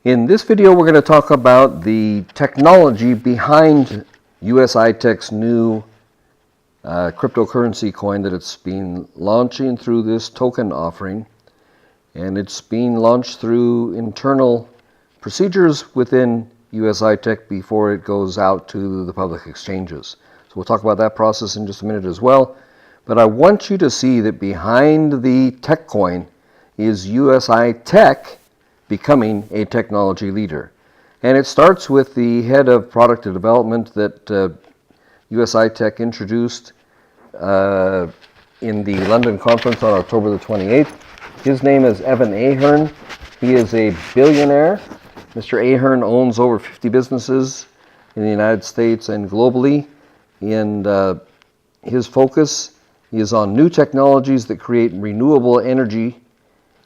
In this video, we're going to talk about the technology behind USI Tech's new cryptocurrency coin that it's been launching through this token offering. And it's being launched through internal procedures within USI Tech before it goes out to the public exchanges. So we'll talk about that process in just a minute as well. But I want you to see that behind the tech coin is USI Tech becoming a technology leader. And it starts with the head of product development that USI Tech introduced in the London conference on October the 28th. His name is Evan Ahern. He is a billionaire. Mr. Ahern owns over 50 businesses in the United States and globally. And his focus is on new technologies that create renewable energy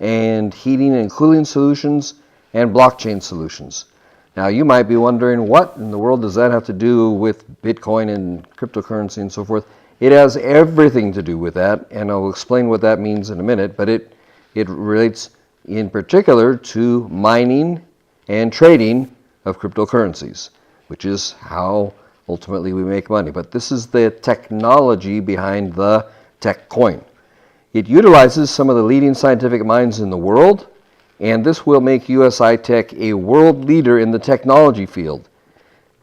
and heating and cooling solutions and blockchain solutions. Now you might be wondering, what in the world does that have to do with Bitcoin and cryptocurrency and so forth? It has everything to do with that, and I'll explain what that means in a minute, but it relates in particular to mining and trading of cryptocurrencies, which is how ultimately we make money. But this is the technology behind the tech coin. It utilizes some of the leading scientific minds in the world, and this will make USI Tech a world leader in the technology field,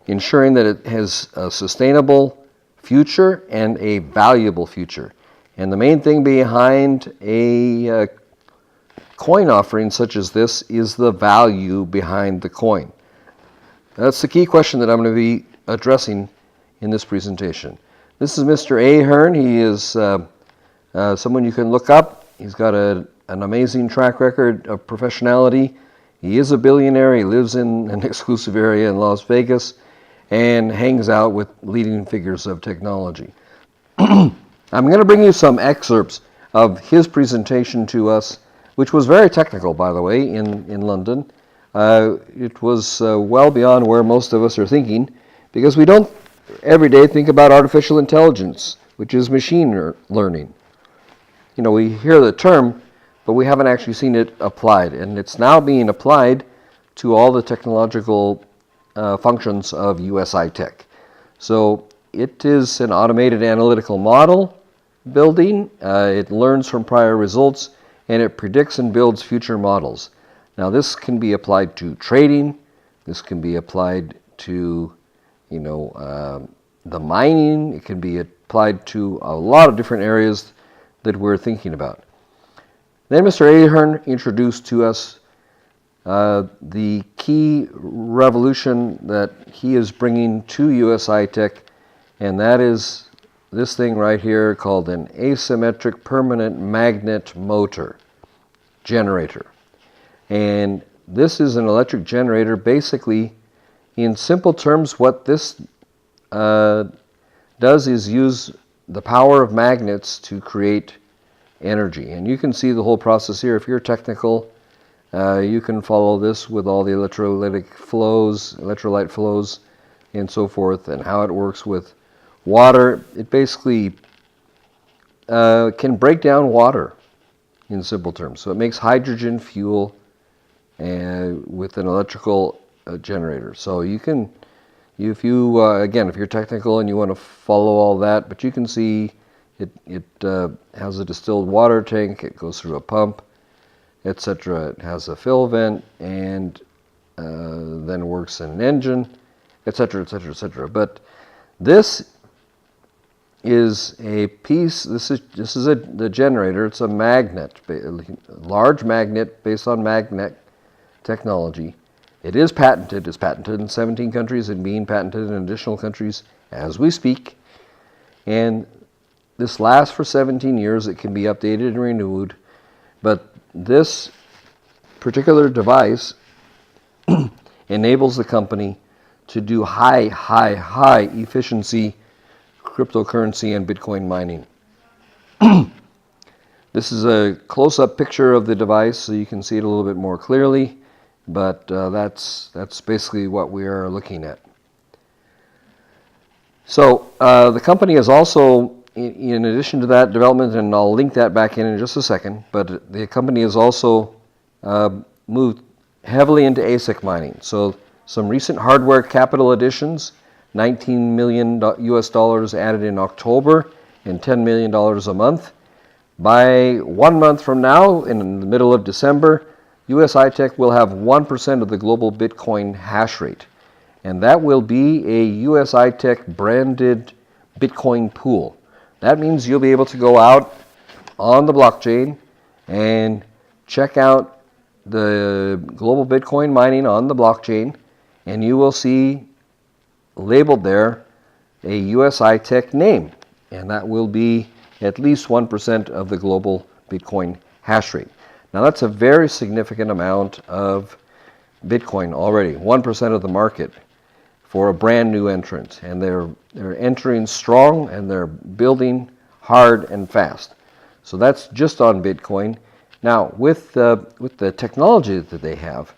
ensuring that it has a sustainable future and a valuable future. And the main thing behind a coin offering such as this is the value behind the coin. That's the key question that I'm going to be addressing in this presentation. This is Mr. Ahern. He is someone you can look up. He's got an amazing track record of professionality. He is a billionaire. He lives in an exclusive area in Las Vegas and hangs out with leading figures of technology. I'm going to bring you some excerpts of his presentation to us, which was very technical, by the way, in London. It was well beyond where most of us are thinking, because we don't every day think about artificial intelligence, which is machine learning. You know, we hear the term, but we haven't actually seen it applied. And it's now being applied to all the technological functions of USI Tech. So it is an automated analytical model building. It learns from prior results, and it predicts and builds future models. Now this can be applied to trading. This can be applied to, the mining. It can be applied to a lot of different areas that we're thinking about. Then Mr. Ahern introduced to us the key revolution that he is bringing to USI Tech, and that is this thing right here called an asymmetric permanent magnet motor generator. And this is an electric generator. Basically, in simple terms, what this does is use the power of magnets to create energy. And you can see the whole process here. If you're technical, you can follow this with all the electrolyte flows, and so forth, and how it works with water. It basically can break down water in simple terms. So it makes hydrogen fuel with an electrical generator. So you can, if you're technical and you want to follow all that, but you can see it has a distilled water tank. It goes through a pump, etc. It has a fill vent, and then works in an engine, etc., etc., etc. But this is a piece. This is the generator. It's a magnet, a large magnet based on magnet technology. It is patented. It's patented in 17 countries and being patented in additional countries as we speak. And this lasts for 17 years. It can be updated and renewed. But this particular device enables the company to do high efficiency cryptocurrency and Bitcoin mining. This is a close-up picture of the device, so you can see it a little bit more clearly. But that's basically what we are looking at. So the company is also, in addition to that development, and I'll link that back in just a second, but the company has also moved heavily into ASIC mining. So some recent hardware capital additions, $19 million US dollars added in October and $10 million a month. By 1 month from now, in the middle of December, USI Tech will have 1% of the global Bitcoin hash rate. And that will be a USI Tech branded Bitcoin pool. That means you'll be able to go out on the blockchain and check out the global Bitcoin mining on the blockchain, and you will see labeled there a USI Tech name, and that will be at least 1% of the global Bitcoin hash rate. Now that's a very significant amount of Bitcoin already, 1% of the market for a brand new entrant, and they're entering strong and they're building hard and fast. So that's just on Bitcoin. Now with the technology that they have,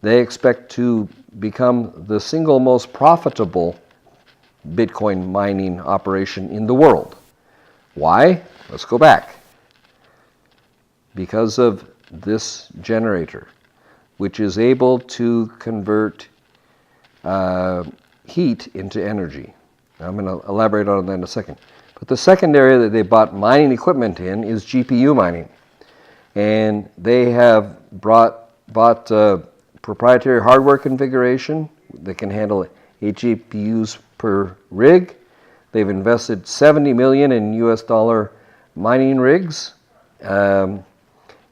they expect to become the single most profitable Bitcoin mining operation in the world. Why? Let's go back. Because of this generator, which is able to convert heat into energy. I'm going to elaborate on that in a second. But the second area that they bought mining equipment in is GPU mining. And they have bought proprietary hardware configuration that can handle 8 GPUs per rig. They've invested $70 million in US dollar mining rigs, and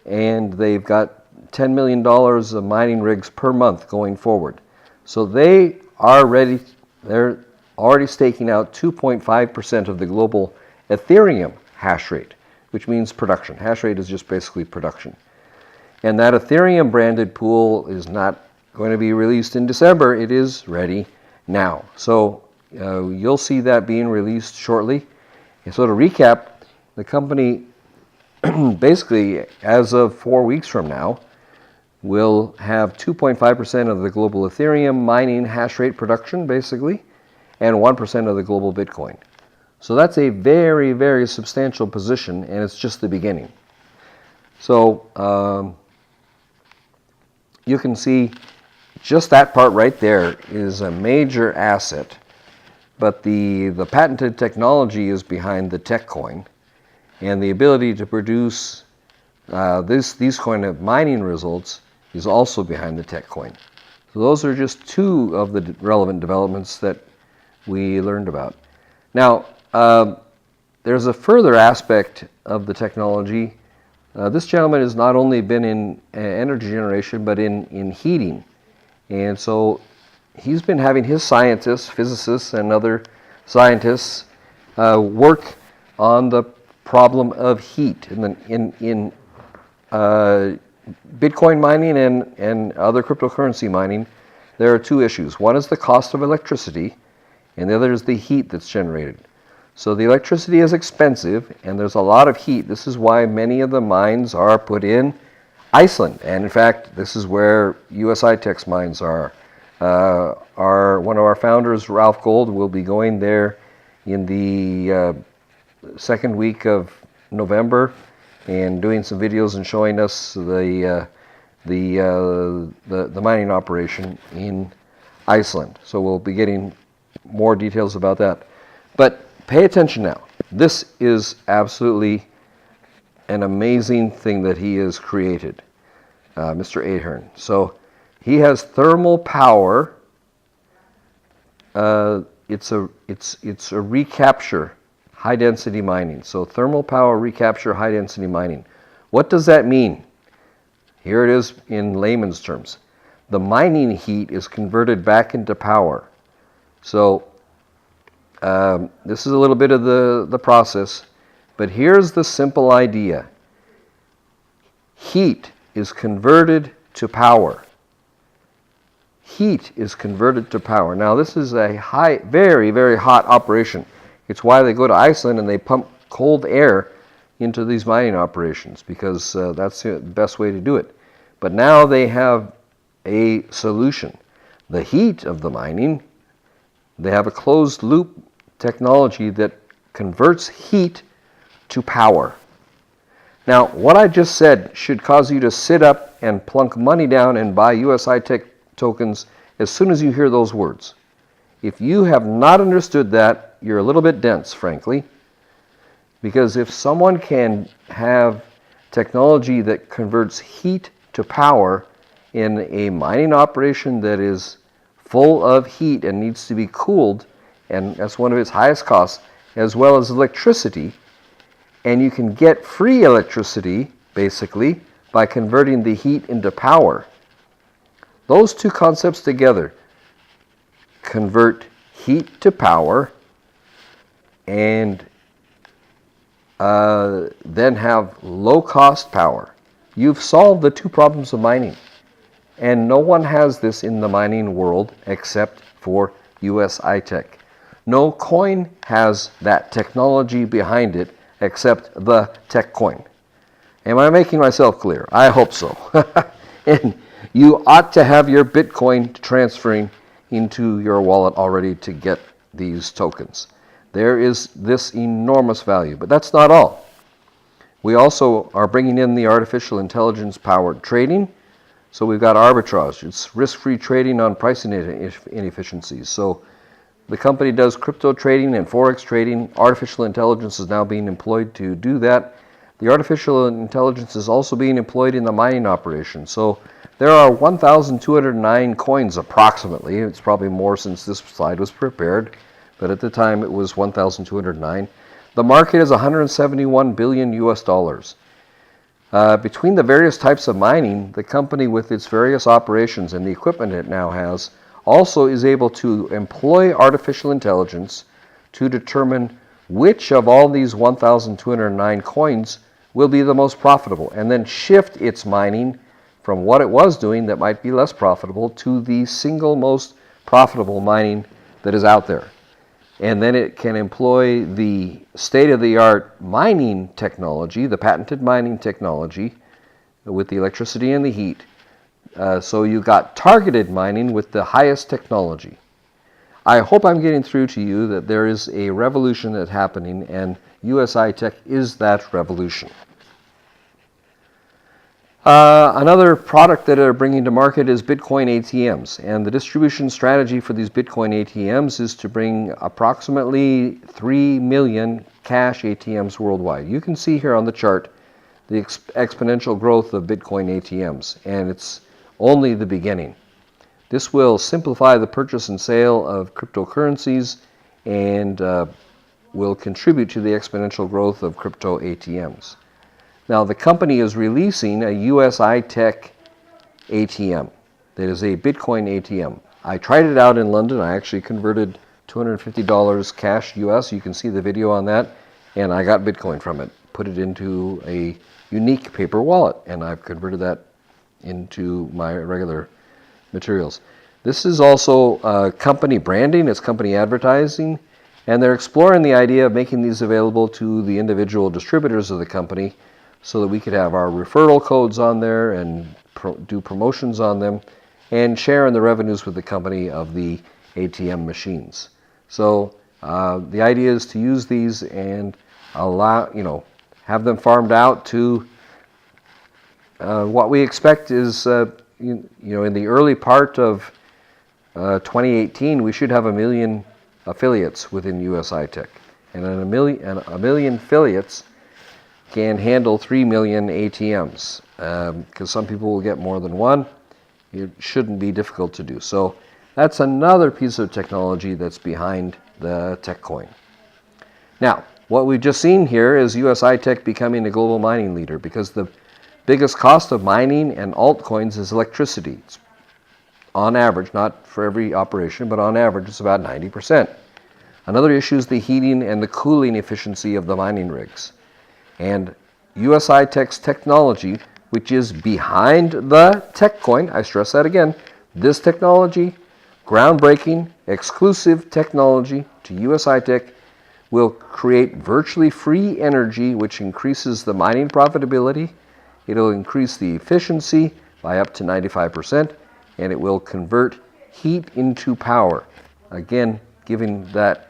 they've got $10 million of mining rigs per month going forward. So they are ready. They're already staking out 2.5% of the global Ethereum hash rate, which means production. Hash rate is just basically production. And that Ethereum branded pool is not going to be released in December. It is ready now. So you'll see that being released shortly. And so to recap, the company basically, as of 4 weeks from now, will have 2.5% of the global Ethereum mining hash rate production, basically, and 1% of the global Bitcoin. So that's a very, very substantial position, and it's just the beginning. So you can see just that part right there is a major asset, but the patented technology is behind the tech coin, and the ability to produce these kind of mining results is also behind the tech coin. So those are just two of the relevant developments that we learned about. Now, there's a further aspect of the technology. This gentleman has not only been in energy generation, but in heating. And so he's been having his scientists, physicists, and other scientists work on the problem of heat. In Bitcoin mining and other cryptocurrency mining, there are two issues. One is the cost of electricity, and the other is the heat that's generated. So the electricity is expensive, and there's a lot of heat. This is why many of the mines are put in Iceland. And in fact, this is where USI Tech's mines are. One of our founders, Ralph Gold, will be going there in the second week of November and doing some videos and showing us the mining operation in Iceland. So we'll be getting more details about that. But pay attention now. This is absolutely an amazing thing that he has created, Mr. Ahern. So he has thermal power. It's a recapture high density mining. So thermal power recapture high density mining. What does that mean? Here it is in layman's terms. The mining heat is converted back into power. So this is a little bit of the process, but here's the simple idea. Heat is converted to power. Heat is converted to power. Now this is a very, very hot operation. It's why they go to Iceland and they pump cold air into these mining operations, because that's the best way to do it. But now they have a solution. The heat of the mining, they have a closed loop technology that converts heat to power. Now, what I just said should cause you to sit up and plunk money down and buy USI Tech tokens as soon as you hear those words. If you have not understood that, you're a little bit dense, frankly, because if someone can have technology that converts heat to power in a mining operation that is full of heat and needs to be cooled, and that's one of its highest costs, as well as electricity, and you can get free electricity, basically, by converting the heat into power. Those two concepts together, convert heat to power, and then have low-cost power. You've solved the two problems of mining. And no one has this in the mining world except for USI Tech. No coin has that technology behind it except the tech coin. Am I making myself clear? I hope so. And you ought to have your Bitcoin transferring into your wallet already to get these tokens. There is this enormous value, but that's not all. We also are bringing in the artificial intelligence powered trading. So we've got arbitrage. It's risk-free trading on pricing inefficiencies. So the company does crypto trading and forex trading. Artificial intelligence is now being employed to do that. The artificial intelligence is also being employed in the mining operation. So there are 1,209 coins approximately. It's probably more since this slide was prepared, but at the time it was 1,209. The market is 171 billion US dollars. Between the various types of mining, the company with its various operations and the equipment it now has also is able to employ artificial intelligence to determine which of all these 1,209 coins will be the most profitable, and then shift its mining from what it was doing that might be less profitable to the single most profitable mining that is out there. And then it can employ the state-of-the-art mining technology, the patented mining technology, with the electricity and the heat. So you got targeted mining with the highest technology. I hope I'm getting through to you that there is a revolution that's happening, and USI Tech is that revolution. Another product that they're bringing to market is Bitcoin ATMs, and the distribution strategy for these Bitcoin ATMs is to bring approximately 3 million cash ATMs worldwide. You can see here on the chart the exponential growth of Bitcoin ATMs, and it's only the beginning. This will simplify the purchase and sale of cryptocurrencies and will contribute to the exponential growth of crypto ATMs. Now, the company is releasing a USI Tech ATM that is a Bitcoin ATM. I tried it out in London. I actually converted $250 cash US. You can see the video on that. And I got Bitcoin from it, put it into a unique paper wallet, and I've converted that into my regular materials. This is also company branding. It's company advertising. And they're exploring the idea of making these available to the individual distributors of the company, so that we could have our referral codes on there and do promotions on them and share in the revenues with the company of the ATM machines. So the idea is to use these and allow, have them farmed out to what we expect is, in the early part of 2018, we should have 1 million affiliates within USI Tech. And a million affiliates can handle 3 million ATMs, because some people will get more than one. It shouldn't be difficult to do. So that's another piece of technology that's behind the tech coin. Now, what we've just seen here is USI Tech becoming a global mining leader, because the biggest cost of mining and altcoins is electricity. It's on average, not for every operation, but on average it's about 90%. Another issue is the heating and the cooling efficiency of the mining rigs. And USI Tech's technology, which is behind the tech coin, I stress that again, this technology, groundbreaking, exclusive technology to USI Tech, will create virtually free energy, which increases the mining profitability. It'll increase the efficiency by up to 95%, and it will convert heat into power. Again, giving that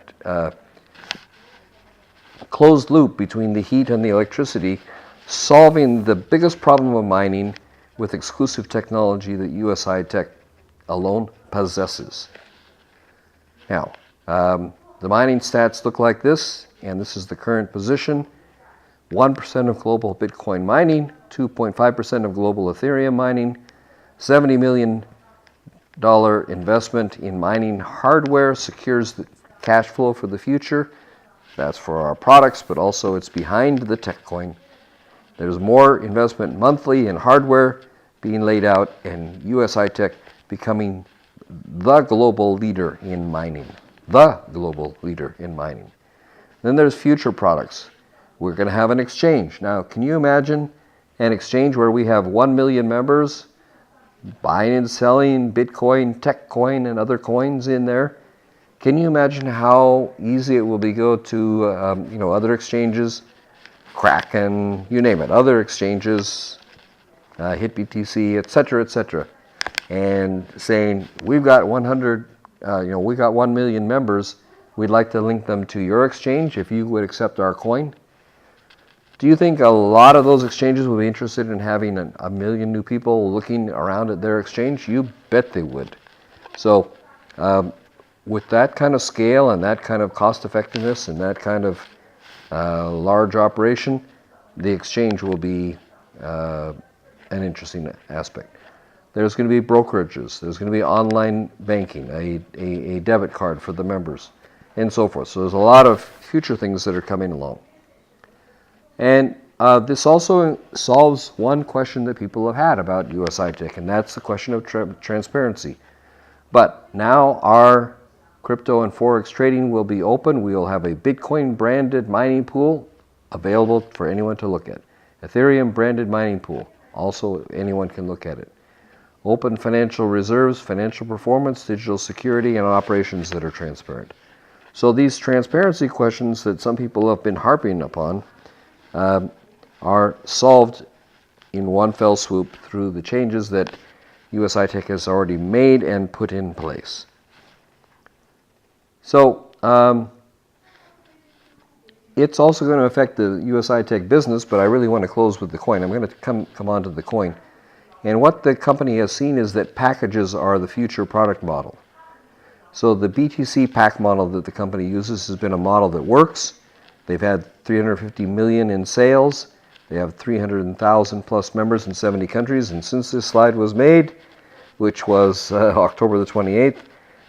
closed loop between the heat and the electricity, solving the biggest problem of mining with exclusive technology that USI Tech alone possesses. Now, the mining stats look like this, and this is the current position. 1% of global Bitcoin mining, 2.5% of global Ethereum mining, $70 million investment in mining hardware secures the cash flow for the future. That's for our products, but also it's behind the tech coin. There's more investment monthly in hardware being laid out, and USI Tech becoming the global leader in mining. The global leader in mining. Then there's future products. We're going to have an exchange. Now, can you imagine an exchange where we have 1 million members buying and selling Bitcoin, tech coin, and other coins in there? Can you imagine how easy it will be go to other exchanges, Kraken, you name it, other exchanges, HitBTC, etc., and saying we've got 1 million members. We'd like to link them to your exchange if you would accept our coin. Do you think a lot of those exchanges would be interested in having a million new people looking around at their exchange? You bet they would. So with that kind of scale and that kind of cost effectiveness and that kind of large operation, the exchange will be an interesting aspect. There's going to be brokerages. There's going to be online banking, a debit card for the members, and so forth. So there's a lot of future things that are coming along. And this also solves one question that people have had about USI Tech, and that's the question of transparency. But now our crypto and forex trading will be open. We will have a Bitcoin branded mining pool available for anyone to look at. Ethereum branded mining pool, also anyone can look at it. Open financial reserves, financial performance, digital security, and operations that are transparent. So these transparency questions that some people have been harping upon are solved in one fell swoop through the changes that USI Tech has already made and put in place. So it's also going to affect the USI Tech business, but I really want to close with the coin. I'm going to come on to the coin. And what the company has seen is that packages are the future product model. So the BTC pack model that the company uses has been a model that works. They've had 350 million in sales. They have 300,000 plus members in 70 countries. And since this slide was made, which was October the 28th,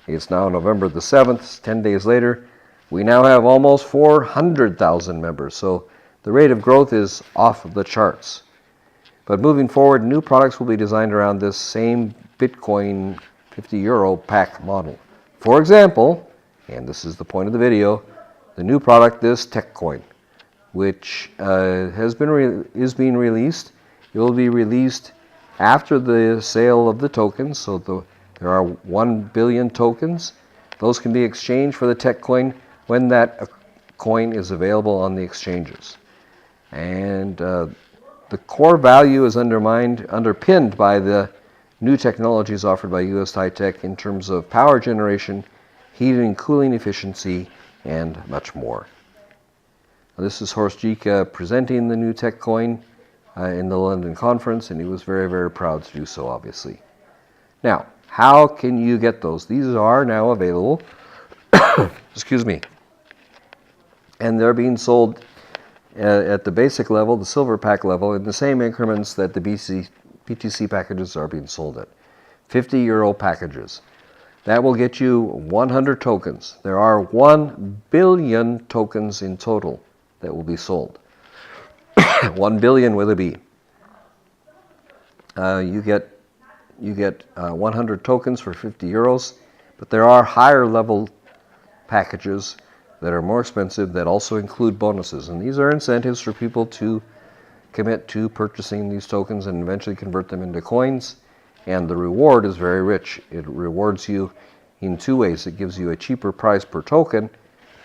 it's now November the 7th, 10 days later, we now have almost 400,000 members. So the rate of growth is off the charts. But moving forward, new products will be designed around this same Bitcoin 50 euro pack model. For example, and this is the point of the video, the new product, this tech coin, which is being released. It will be released after the sale of the tokens. So there are 1 billion tokens. Those can be exchanged for the tech coin when that coin is available on the exchanges. And the core value is underpinned by the new technologies offered by USI Tech in terms of power generation, heating and cooling efficiency, and much more. Now, this is Horst Gieke presenting the new tech coin in the London conference, and he was very, very proud to do so, obviously. Now, how can you get those? These are now available, excuse me, and they're being sold at the basic level, the silver pack level, in the same increments that the BTC packages are being sold at. 50 euro packages. That will get you 100 tokens. There are 1 billion tokens in total that will be sold. 1 billion with a B. You get 100 tokens for 50 euros, but there are higher level packages that are more expensive that also include bonuses. And these are incentives for people to commit to purchasing these tokens and eventually convert them into coins. And the reward is very rich. It rewards you in two ways. It gives you a cheaper price per token,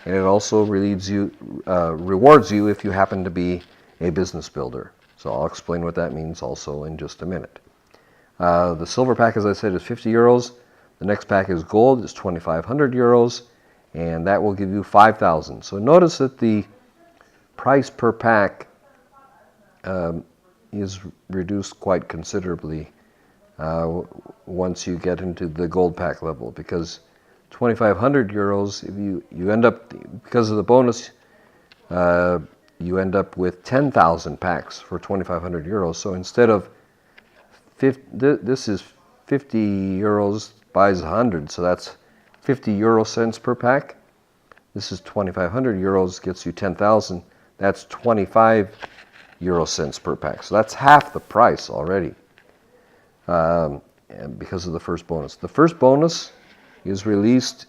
and it also rewards you if you happen to be a business builder. So I'll explain what that means also in just a minute. The silver pack, as I said, is 50 euros. The next pack is gold, is 2,500 euros, and that will give you 5,000. So notice that the price per pack is reduced quite considerably once you get into the gold pack level, because 2,500 euros, if you end up, because of the bonus, you end up with 10,000 packs for 2,500 euros. So instead of this is 50 euros buys 100, so that's 50 euro cents per pack. This is 2,500 euros, gets you 10,000. That's 25 euro cents per pack. So that's half the price already, and because of the first bonus. The first bonus is released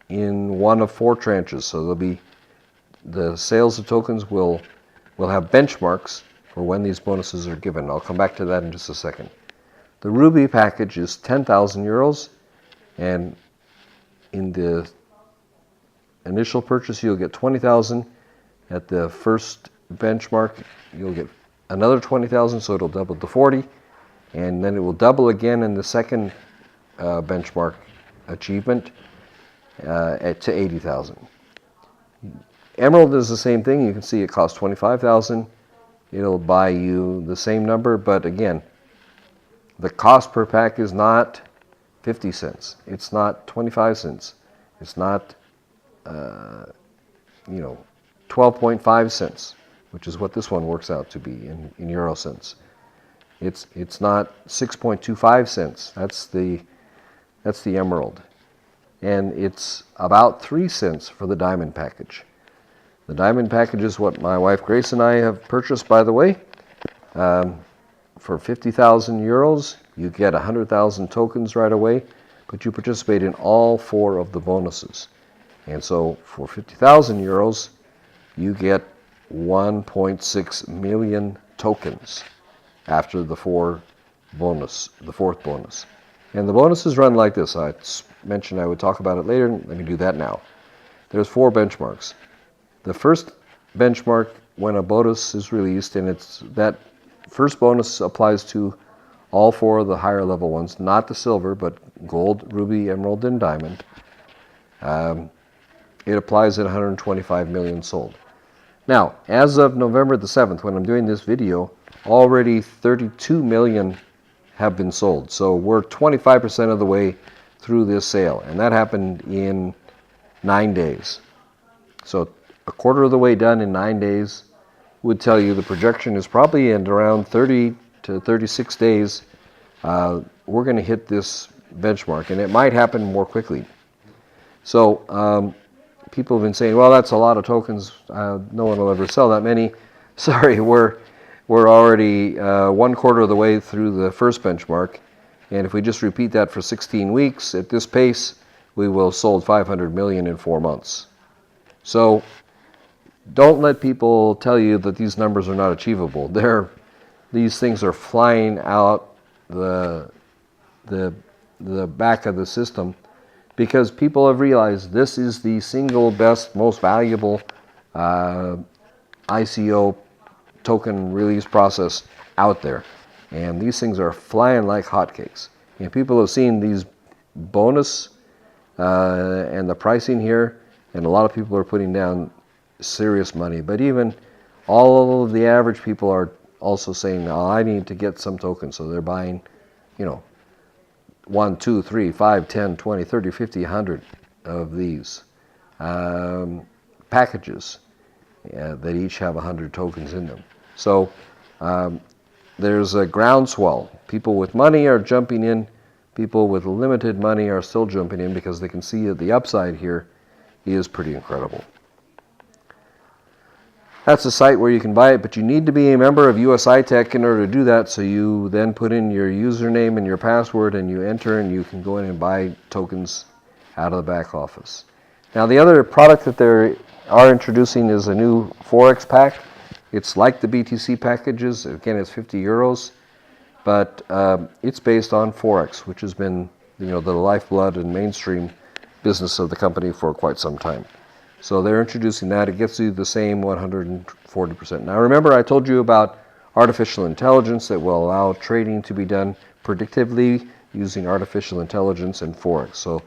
in one of 4 tranches. So there'll be, the sales of tokens will have benchmarks for when these bonuses are given. I'll come back to that in just a second. The Ruby package is 10,000 euros, and in the initial purchase you'll get 20,000. At the first benchmark you'll get another 20,000, so it'll double to 40, and then it will double again in the second benchmark achievement to 80,000. Emerald is the same thing. You can see it costs 25,000. It'll buy you the same number, but again, the cost per pack is not 50 cents. It's not 25 cents. It's not 12.5 cents, which is what this one works out to be in euro cents. It's not 6.25 cents. That's the emerald. And it's about 3 cents for the diamond package. The diamond package is what my wife Grace and I have purchased, by the way. For 50,000 euros, you get 100,000 tokens right away, but you participate in all 4 of the bonuses. And so for 50,000 euros, you get 1.6 million tokens after the 4th bonus. And the bonuses run like this. I mentioned I would talk about it later. Let me do that now. There's 4 benchmarks. The first benchmark, when a bonus is released, and it's that first bonus applies to all 4 of the higher level ones, not the silver, but gold, ruby, emerald, and diamond. It applies at 125 million sold. Now, as of November the 7th, when I'm doing this video, already 32 million have been sold. So we're 25% of the way through this sale, and that happened in 9 days. So a quarter of the way done in 9 days would tell you the projection is probably in around 30 to 36 days. We're going to hit this benchmark, and it might happen more quickly. So people have been saying, well, that's a lot of tokens. No one will ever sell that many. Sorry, we're already 1/4 of the way through the first benchmark, and if we just repeat that for 16 weeks at this pace, we will have sold 500 million in 4 months. So don't let people tell you that these numbers are not achievable. These things are flying out the back of the system, because people have realized this is the single best, most valuable ICO token release process out there. And these things are flying like hotcakes. And people have seen these bonus and the pricing here, and a lot of people are putting down serious money. But even all of the average people are also saying, oh, I need to get some tokens. So they're buying, 1, 2, 3, 5, 10, 20, 30, 50, 100 of these packages that each have 100 tokens in them. So there's a groundswell. People with money are jumping in. People with limited money are still jumping in because they can see that the upside here is pretty incredible. That's a site where you can buy it, but you need to be a member of USI Tech in order to do that. So you then put in your username and your password, and you enter, and you can go in and buy tokens out of the back office. Now, the other product that they are introducing is a new Forex pack. It's like the BTC packages. Again, it's 50 euros, but it's based on Forex, which has been the lifeblood and mainstream business of the company for quite some time. So they're introducing that. It gets you the same 140%. Now remember, I told you about artificial intelligence that will allow trading to be done predictively using artificial intelligence and Forex. So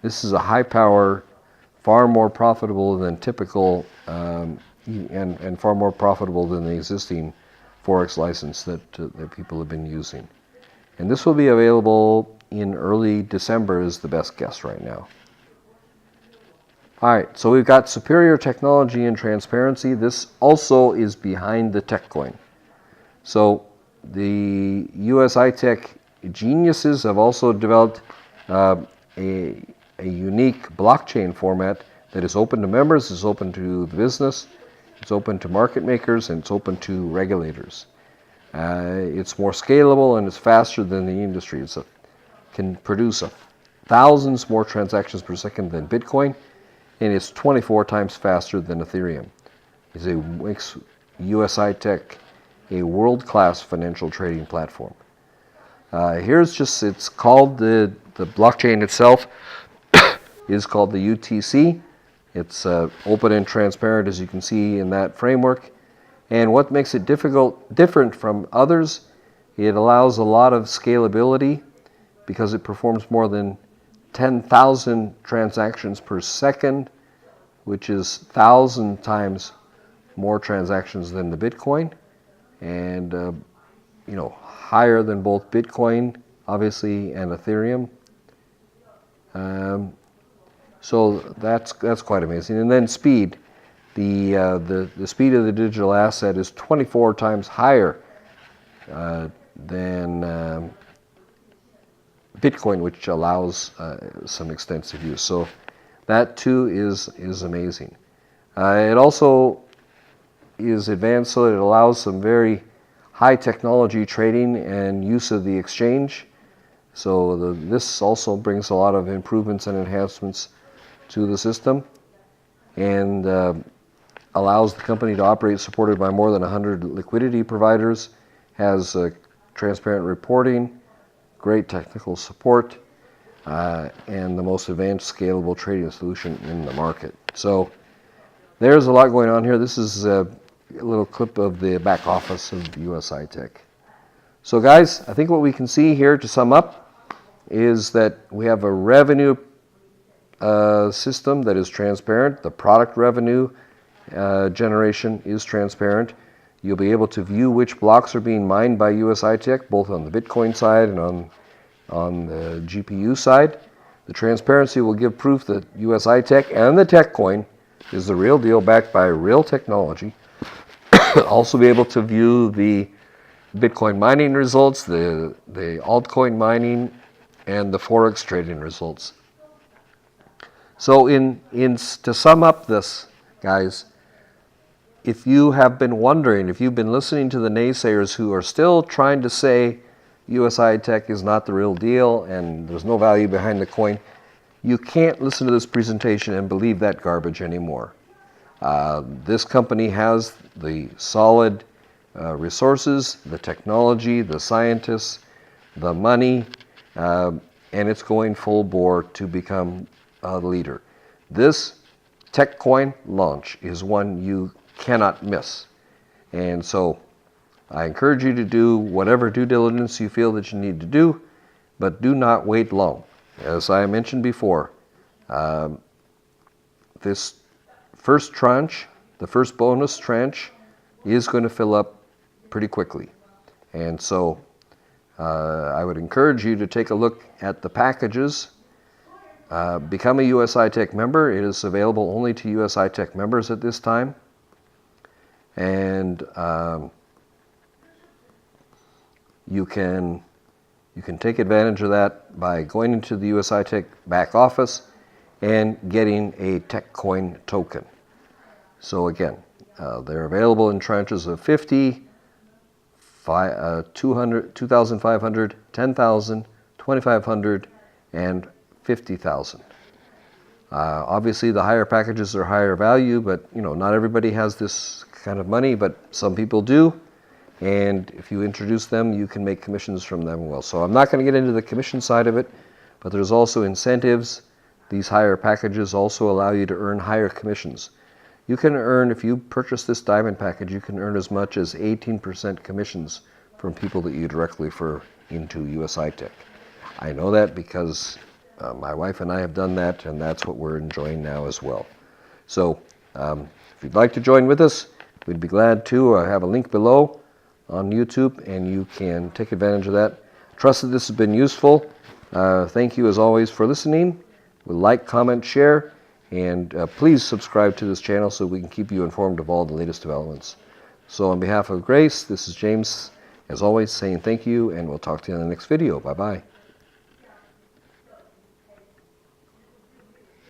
this is a high power, far more profitable than typical and far more profitable than the existing Forex license that people have been using. And this will be available in early December is the best guess right now. All right, so we've got superior technology and transparency. This also is behind the tech coin. So the USI Tech geniuses have also developed a unique blockchain format that is open to members, is open to the business, it's open to market makers, and it's open to regulators. It's more scalable and it's faster than the industry. It can produce thousands more transactions per second than Bitcoin, and it's 24 times faster than Ethereum. It makes USI Tech a world-class financial trading platform. It's called the blockchain itself is called the UTC. It's open and transparent, as you can see in that framework. And what makes it different from others, it allows a lot of scalability because it performs more than 10,000 transactions per second, which is 1,000 times more transactions than the Bitcoin, and higher than both Bitcoin, obviously, and Ethereum. So that's quite amazing. And then speed. The speed of the digital asset is 24 times higher than Bitcoin, which allows some extensive use. So that too is amazing. It also is advanced so that it allows some very high technology trading and use of the exchange. So this also brings a lot of improvements and enhancements to the system, and allows the company to operate supported by more than 100 liquidity providers, has transparent reporting, great technical support, and the most advanced scalable trading solution in the market. So there's a lot going on here. This is a little clip of the back office of USI Tech. So guys, I think what we can see here to sum up is that we have a revenue system that is transparent. The product revenue generation is transparent. You'll be able to view which blocks are being mined by USI Tech, both on the Bitcoin side and on the GPU side. The transparency will give proof that USI Tech and the tech coin is the real deal, backed by real technology. Also be able to view the Bitcoin mining results, the altcoin mining, and the Forex trading results. So to sum up this, guys, if you have been wondering, if you've been listening to the naysayers who are still trying to say USI Tech is not the real deal and there's no value behind the coin, you can't listen to this presentation and believe that garbage anymore. This company has the solid resources, the technology, the scientists, the money, and it's going full bore to become a leader. This tech coin launch is one you cannot miss. And so I encourage you to do whatever due diligence you feel that you need to do, but do not wait long. As I mentioned before, this first tranche, the first bonus tranche, is going to fill up pretty quickly. And so I would encourage you to take a look at the packages. Become a USI Tech member. It is available only to USI Tech members at this time. And you can take advantage of that by going into the USI Tech back office and getting a tech coin token. So again, they're available in tranches of 50, 200, 2,500, 10,000, 2,500, and 50,000. Obviously, the higher packages are higher value, but not everybody has this kind of money, but some people do. And if you introduce them, you can make commissions from them well. So I'm not going to get into the commission side of it, but there's also incentives. These higher packages also allow you to earn higher commissions. You can earn, if you purchase this diamond package, you can earn as much as 18% commissions from people that you directly refer into USI Tech. I know that because my wife and I have done that, and that's what we're enjoying now as well. So if you'd like to join with us, we'd be glad to. I have a link below. on YouTube, and you can take advantage of that. Trust that this has been useful. Thank you as always for listening. Like, comment, share, and please subscribe to this channel so we can keep you informed of all the latest developments. So on behalf of Grace, this is James, as always, saying thank you, and we'll talk to you in the next video. Bye-bye.